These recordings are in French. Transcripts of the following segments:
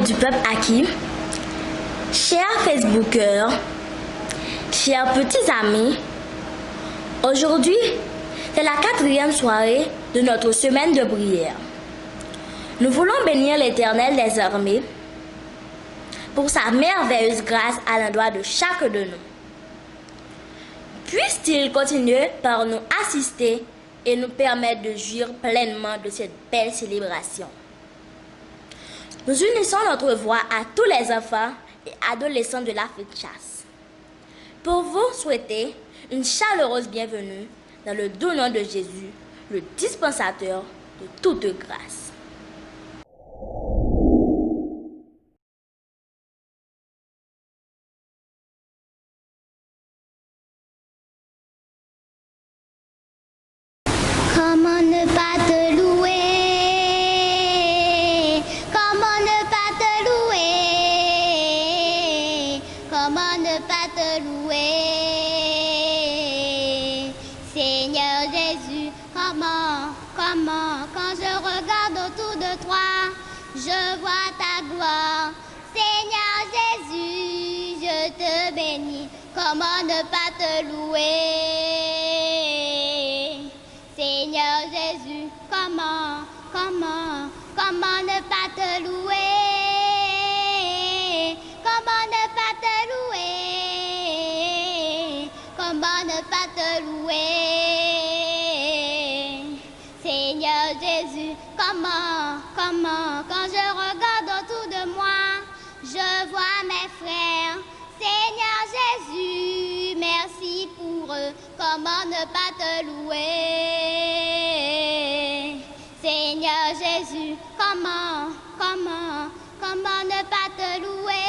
du peuple acquis, chers Facebookers, chers petits amis, aujourd'hui, c'est la 4e soirée de notre semaine de prière. Nous voulons bénir l'Éternel des armées pour sa merveilleuse grâce à l'endroit de chaque de nous. Puisse-t-il continuer par nous assister et nous permettre de jouir pleinement de cette belle célébration. Nous unissons notre voix à tous les enfants et adolescents de l'Afrique chasse pour vous souhaiter une chaleureuse bienvenue dans le doux nom de Jésus, le dispensateur de toute grâce. Comment ne pas te louer? Comment ne pas te louer? Comment ne pas te louer? Seigneur Jésus, comment, quand je regarde autour de toi, je vois ta gloire. Seigneur Jésus, je te bénis, comment ne pas te louer? Seigneur Jésus, comment ne pas te louer? Comment ne pas te louer? Comment ne pas te louer? Seigneur Jésus, comment, quand je regarde autour de moi, je vois mes frères. Seigneur Jésus, merci pour eux, comment ne pas te louer? Seigneur Jésus, comment ne pas te louer?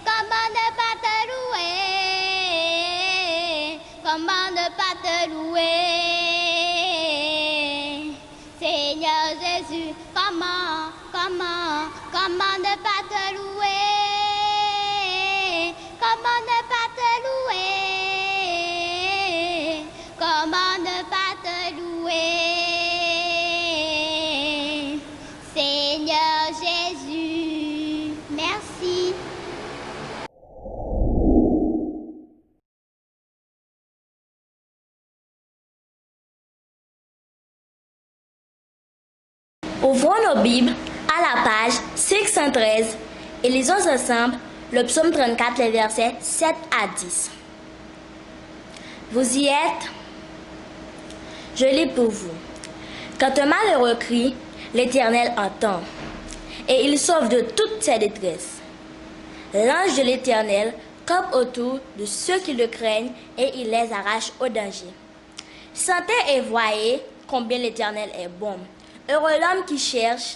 Comment ne pas te louer? Comment ne pas te louer? Seigneur Jésus, comment ne pas te louer? Comment ne pas te louer? Comment ne pas te louer? Seigneur Jésus, merci. Ouvrons nos Bibles à la page 613 et lisons ensemble le psaume 34, les versets 7 à 10. Vous y êtes? Je lis pour vous. Quand un malheureux crie, l'Éternel entend, et il sauve de toutes ses détresses. L'ange de l'Éternel campe autour de ceux qui le craignent et il les arrache au danger. Sentez et voyez combien l'Éternel est bon. Heureux l'homme qui cherche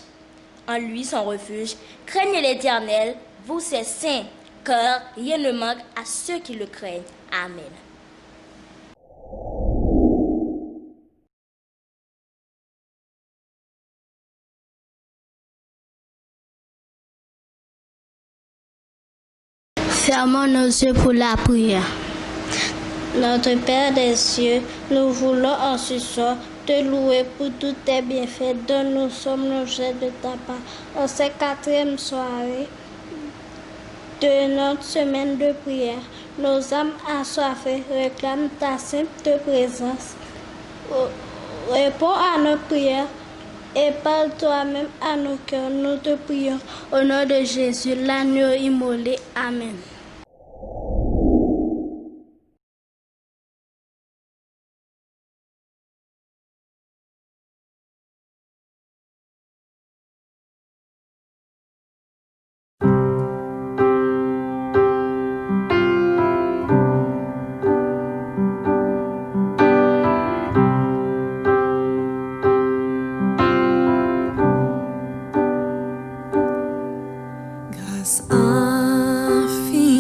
en lui son refuge. Craignez l'Éternel, vous ses saints, car rien ne manque à ceux qui le craignent. Amen. Fermons nos yeux pour la prière. Notre Père des cieux, nous voulons en ce soir te louer pour tous tes bienfaits dont nous sommes l'objet de ta part. En cette 4e soirée de notre semaine de prière, nos âmes assoiffées réclament ta sainte présence. Réponds à nos prières et parle toi-même à nos cœurs. Nous te prions au nom de Jésus, l'agneau immolé. Amen. Grâce infinie.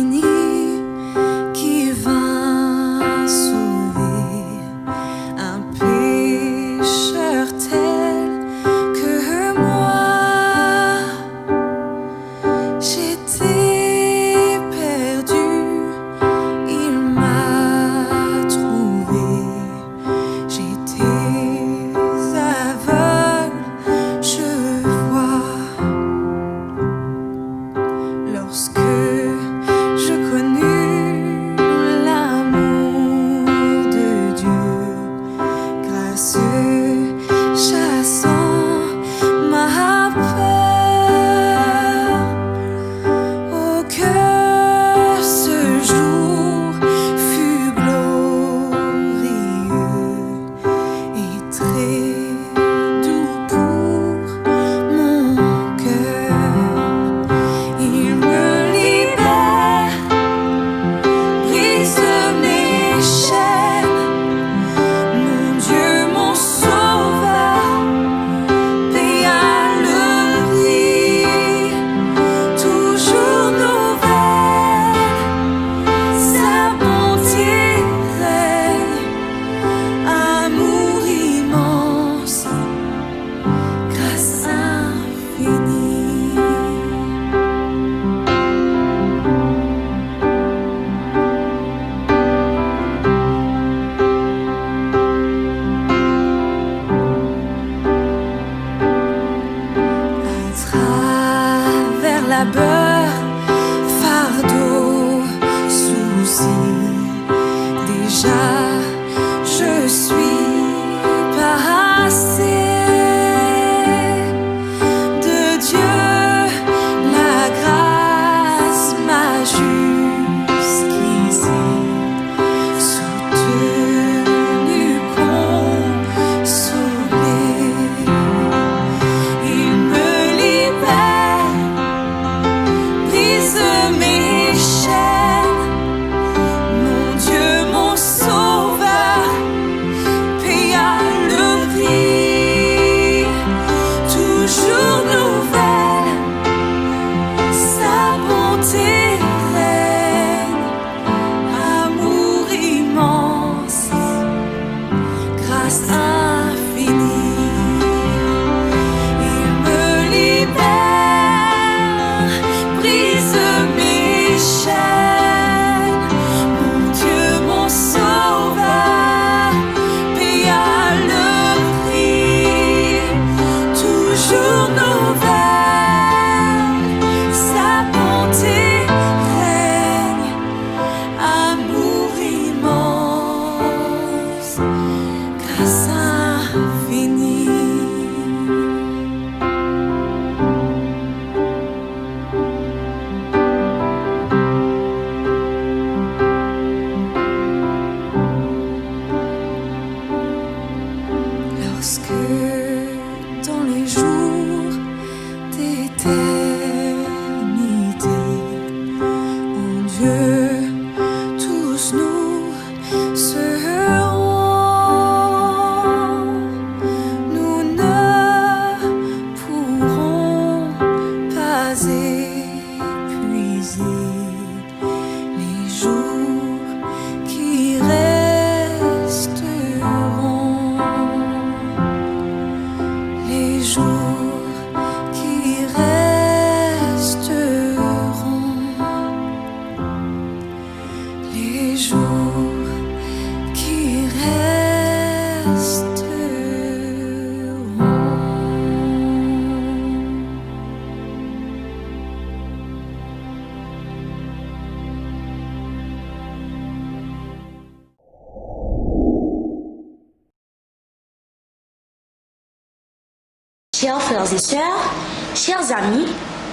Chers frères et sœurs, chers amis,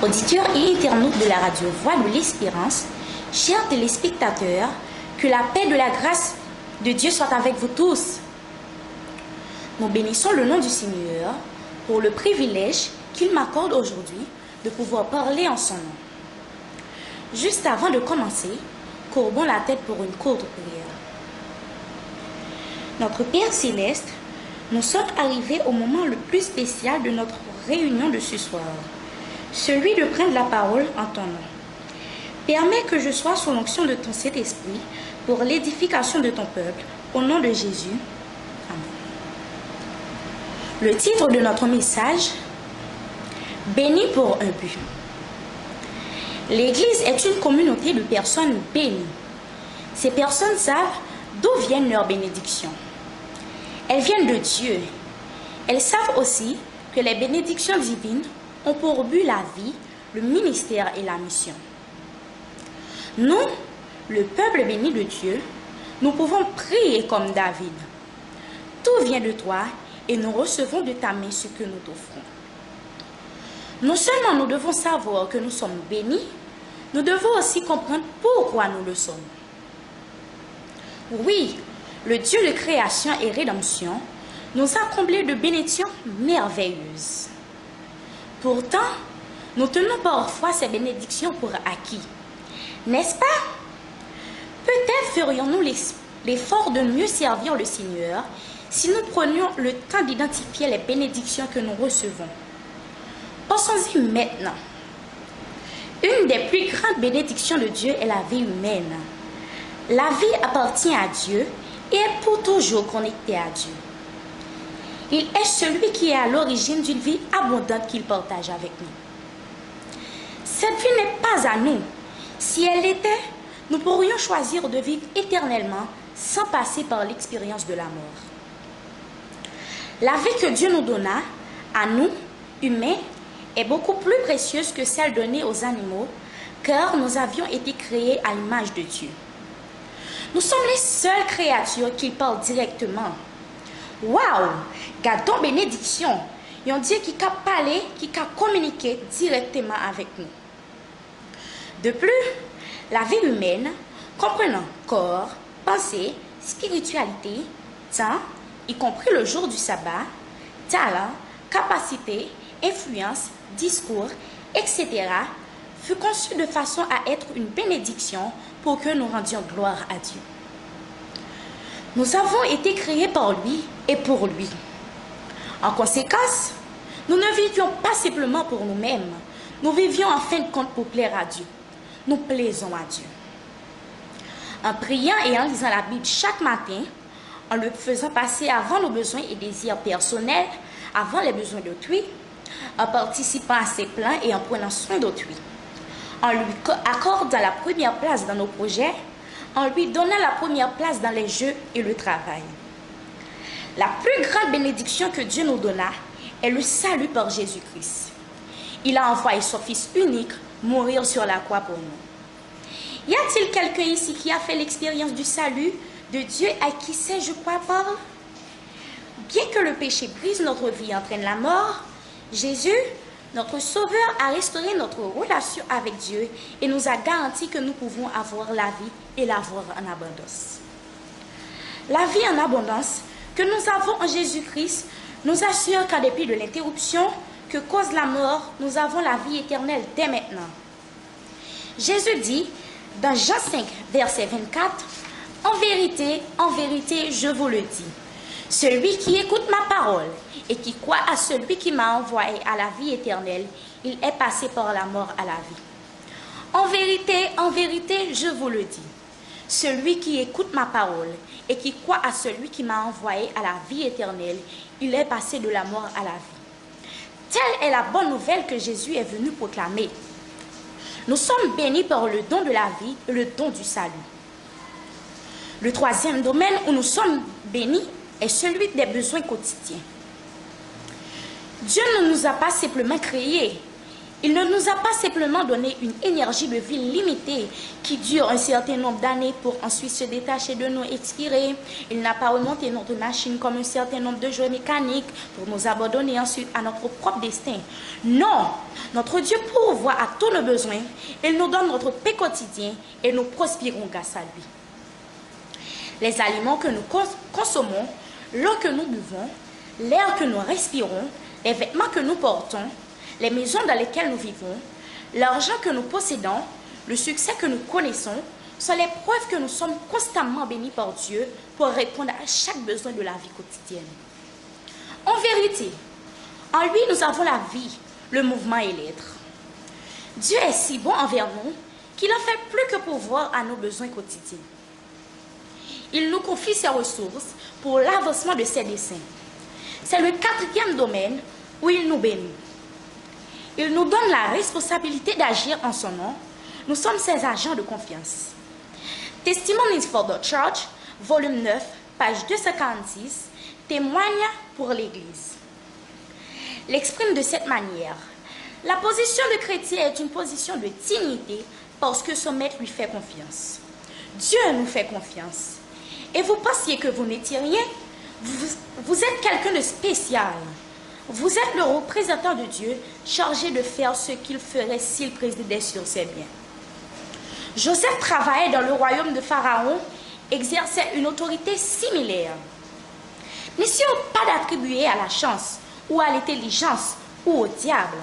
auditeurs et internautes de la radio Voix de l'Espérance, chers téléspectateurs, que la paix de la grâce de Dieu soit avec vous tous. Nous bénissons le nom du Seigneur pour le privilège qu'il m'accorde aujourd'hui de pouvoir parler en son nom. Juste avant de commencer, courbons la tête pour une courte prière. Notre Père Céleste, nous sommes arrivés au moment le plus spécial de notre réunion de ce soir, celui de prendre la parole en ton nom. Permets que je sois sous l'onction de ton Saint-Esprit pour l'édification de ton peuple, au nom de Jésus. Amen. Le titre de notre message, Béni pour un but. L'Église est une communauté de personnes bénies. Ces personnes savent d'où viennent leurs bénédictions. Elles viennent de Dieu. Elles savent aussi que les bénédictions divines ont pour but la vie, le ministère et la mission. Nous, le peuple béni de Dieu, nous pouvons prier comme David. Tout vient de toi et nous recevons de ta main ce que nous t'offrons. Non seulement nous devons savoir que nous sommes bénis, nous devons aussi comprendre pourquoi nous le sommes. Oui, le Dieu de création et rédemption nous a comblés de bénédictions merveilleuses. Pourtant, nous tenons parfois ces bénédictions pour acquis. N'est-ce pas? Peut-être ferions-nous l'effort de mieux servir le Seigneur si nous prenions le temps d'identifier les bénédictions que nous recevons. Pensons-y maintenant. Une des plus grandes bénédictions de Dieu est la vie humaine. La vie appartient à Dieu et est pour toujours connecté à Dieu. Il est celui qui est à l'origine d'une vie abondante qu'il partage avec nous. Cette vie n'est pas à nous. Si elle l'était, nous pourrions choisir de vivre éternellement sans passer par l'expérience de la mort. La vie que Dieu nous donna, à nous, humains, est beaucoup plus précieuse que celle donnée aux animaux, car nous avions été créés à l'image de Dieu. Nous sommes les seules créatures qui parlent directement. Waouh! Gardons bénédiction. Il y a un Dieu qui a parlé, qui a communiqué directement avec nous. De plus, la vie humaine, comprenant corps, pensée, spiritualité, temps, y compris le jour du sabbat, talent, capacité, influence, discours, etc., fut conçue de façon à être une bénédiction pour que nous rendions gloire à Dieu. Nous avons été créés par lui et pour lui. En conséquence, nous ne vivions pas simplement pour nous-mêmes, nous vivions en fin de compte pour plaire à Dieu. Nous plaisons à Dieu. En priant et en lisant la Bible chaque matin, en le faisant passer avant nos besoins et désirs personnels, avant les besoins d'autrui, en participant à ses plans et en prenant soin d'autrui, en lui accordant la première place dans nos projets, en lui donnant la première place dans les jeux et le travail. La plus grande bénédiction que Dieu nous donna est le salut par Jésus-Christ. Il a envoyé son Fils unique mourir sur la croix pour nous. Y a-t-il quelqu'un ici qui a fait l'expérience du salut de Dieu à qui sais-je quoi parle? Bien que le péché brise notre vie et entraîne la mort, Jésus, notre Sauveur, a restauré notre relation avec Dieu et nous a garanti que nous pouvons avoir la vie et l'avoir en abondance. La vie en abondance que nous avons en Jésus-Christ nous assure qu'en dépit de l'interruption que cause la mort, nous avons la vie éternelle dès maintenant. Jésus dit dans Jean 5, verset 24, « En vérité, je vous le dis, celui qui écoute ma parole et qui croit à celui qui m'a envoyé à la vie éternelle, il est passé par la mort à la vie. En vérité, je vous le dis, celui qui écoute ma parole et qui croit à celui qui m'a envoyé à la vie éternelle, il est passé de la mort à la vie. » Telle est la bonne nouvelle que Jésus est venu proclamer. Nous sommes bénis par le don de la vie et le don du salut. Le troisième domaine où nous sommes bénis est celui des besoins quotidiens. Dieu ne nous a pas simplement créés. Il ne nous a pas simplement donné une énergie de vie limitée qui dure un certain nombre d'années pour ensuite se détacher de nous et expirer. Il n'a pas remonté notre machine comme un certain nombre de jeux mécaniques pour nous abandonner ensuite à notre propre destin. Non, notre Dieu pourvoit à tous nos besoins. Il nous donne notre paix quotidien et nous prospérons grâce à lui. Les aliments que nous consommons, l'eau que nous buvons, l'air que nous respirons, les vêtements que nous portons, les maisons dans lesquelles nous vivons, l'argent que nous possédons, le succès que nous connaissons, sont les preuves que nous sommes constamment bénis par Dieu pour répondre à chaque besoin de la vie quotidienne. En vérité, en lui nous avons la vie, le mouvement et l'être. Dieu est si bon envers nous qu'il en fait plus que pourvoir à nos besoins quotidiens. Il nous confie ses ressources pour l'avancement de ses desseins. C'est le quatrième domaine où il nous bénit. Il nous donne la responsabilité d'agir en son nom. Nous sommes ses agents de confiance. Testimonies for the Church, volume 9, page 246, témoigne pour l'Église. L'exprime de cette manière. La position de chrétien est une position de dignité parce que son maître lui fait confiance. Dieu nous fait confiance. Et vous pensiez que vous n'étiez rien? Vous êtes quelqu'un de spécial. Vous êtes le représentant de Dieu chargé de faire ce qu'il ferait s'il présidait sur ses biens. Joseph travaillait dans le royaume de Pharaon, exerçait une autorité similaire. N'essayons pas d'attribuer à la chance ou à l'intelligence ou au diable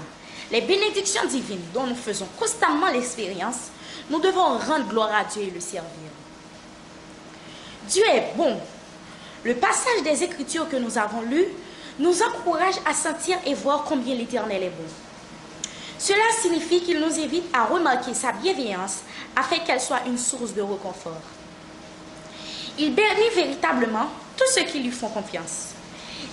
les bénédictions divines dont nous faisons constamment l'expérience. Nous devons rendre gloire à Dieu et le servir. Dieu est bon. Le passage des Écritures que nous avons lu nous encourage à sentir et voir combien l'Éternel est bon. Cela signifie qu'il nous invite à remarquer sa bienveillance afin qu'elle soit une source de réconfort. Il bénit véritablement tous ceux qui lui font confiance.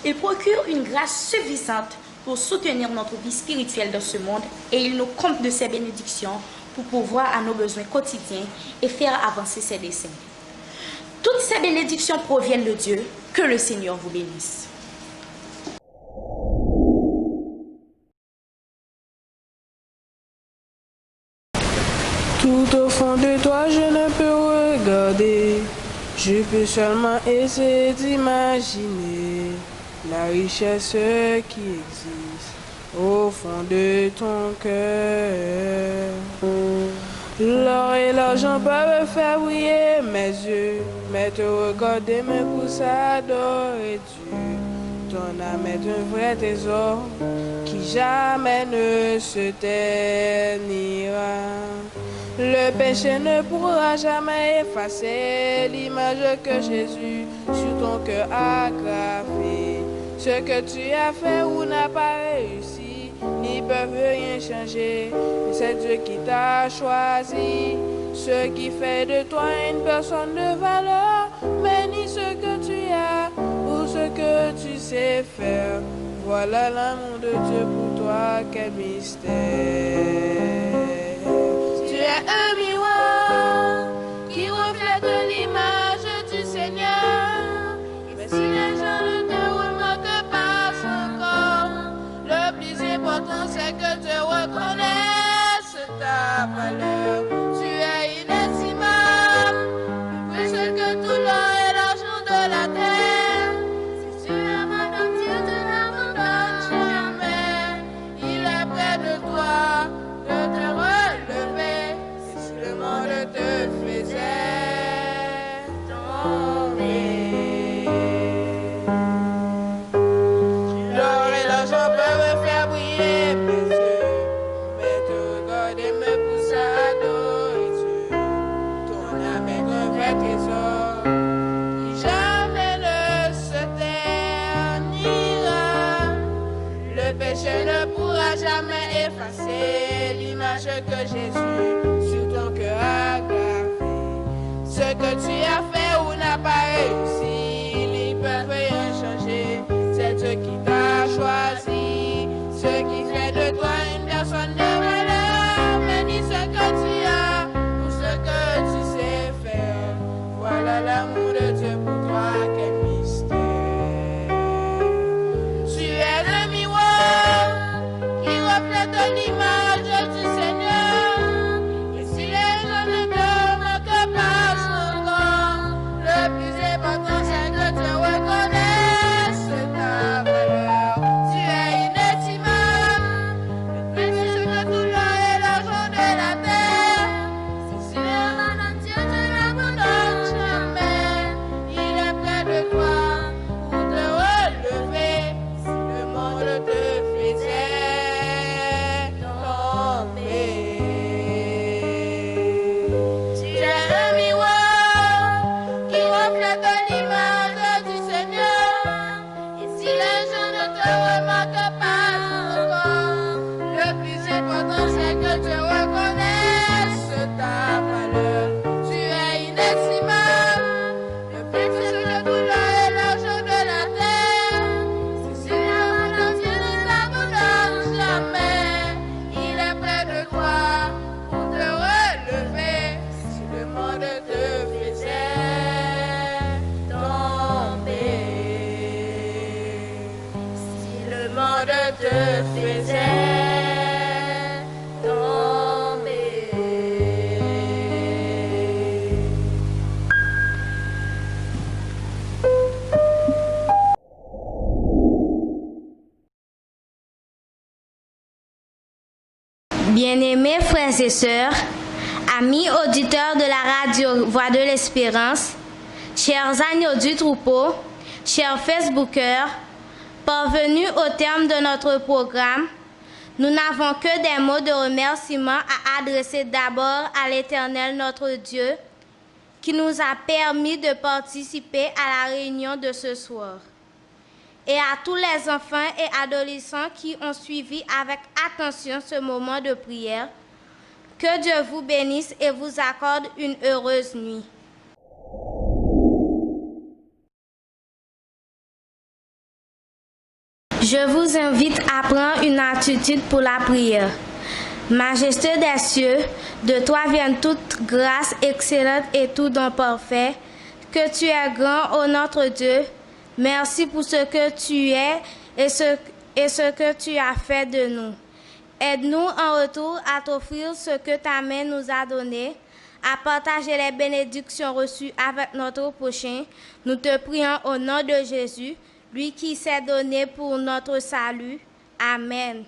Il procure une grâce suffisante pour soutenir notre vie spirituelle dans ce monde et il nous comble de ses bénédictions pour pourvoir à nos besoins quotidiens et faire avancer ses desseins. Toutes ces bénédictions proviennent de Dieu. Que le Seigneur vous bénisse. Tout au fond de toi, je ne peux regarder. Je peux seulement essayer d'imaginer la richesse qui existe au fond de ton cœur. L'or et l'argent peuvent faire briller mes yeux, mais te regarder me pousse à adorer Dieu. Ton âme est un vrai trésor qui jamais ne se ternira. Le péché ne pourra jamais effacer l'image que Jésus sur ton cœur a gravée. Ce que tu as fait ou n'a pas réussi, ils peuvent rien changer. C'est Dieu qui t'a choisi, ce qui fait de toi une personne de valeur. Mais ni ce que tu as ou ce que tu sais faire. Voilà l'amour de Dieu pour toi, quel mystère. Tu es un miroir qui reflète l'image du Seigneur. Mais si les gens ne te remarquent pas encore, le plus important c'est que tu reconnaisses ta valeur. Tu es inestimable, plus que tout l'or et l'argent de la terre. Si tu aimes jamais effacer l'image que Jésus sur ton cœur a gravé. Ce que tu as fait ou n'a pas réussi, ils peuvent rien changer. C'est ce qui t'a choisi, ce qui fait de toi une personne de valeur. Mais dis ce que tu as ou ce que tu sais faire. Voilà l'amour de Dieu pour toi, quel mystère. Tu es le miroir qui reflète l'image du Seigneur. Et si les gens ne te manquent pas encore, le plus important c'est que tu reconnaisses ta valeur. Tu es inestimable, plus précieux que tout l'or et l'argent de la terre. Si tu es un Dieu, tu l'abandonnes jamais. Il est près de toi pour te relever. Si le monde te faisait tomber, tu es un miroir qui reflète l'image du Seigneur. Et si les gens ne te remarquent pas encore, le plus important c'est que tu reconnaisses ta valeur. Tu es inestimable, le plus précieux que tout l'or et l'argent de la terre. Si l'amour de Dieu ne t'abandonne jamais, il est près de toi pour te relever. Si le monde te faisait tomber, si le monde te faisait tomber. Bien-aimés frères et sœurs, amis auditeurs de la radio Voix de l'Espérance, chers agneaux du troupeau, chers Facebookers, parvenus au terme de notre programme, nous n'avons que des mots de remerciement à adresser d'abord à l'Éternel notre Dieu, qui nous a permis de participer à la réunion de ce soir, et à tous les enfants et adolescents qui ont suivi avec attention ce moment de prière. Que Dieu vous bénisse et vous accorde une heureuse nuit. Je vous invite à prendre une attitude pour la prière. Majesté des cieux, de toi vient toute grâce excellente et tout don parfait. Que tu es grand, ô notre Dieu. Merci pour ce que tu es et ce que tu as fait de nous. Aide-nous en retour à t'offrir ce que ta main nous a donné, à partager les bénédictions reçues avec notre prochain. Nous te prions au nom de Jésus, lui qui s'est donné pour notre salut. Amen.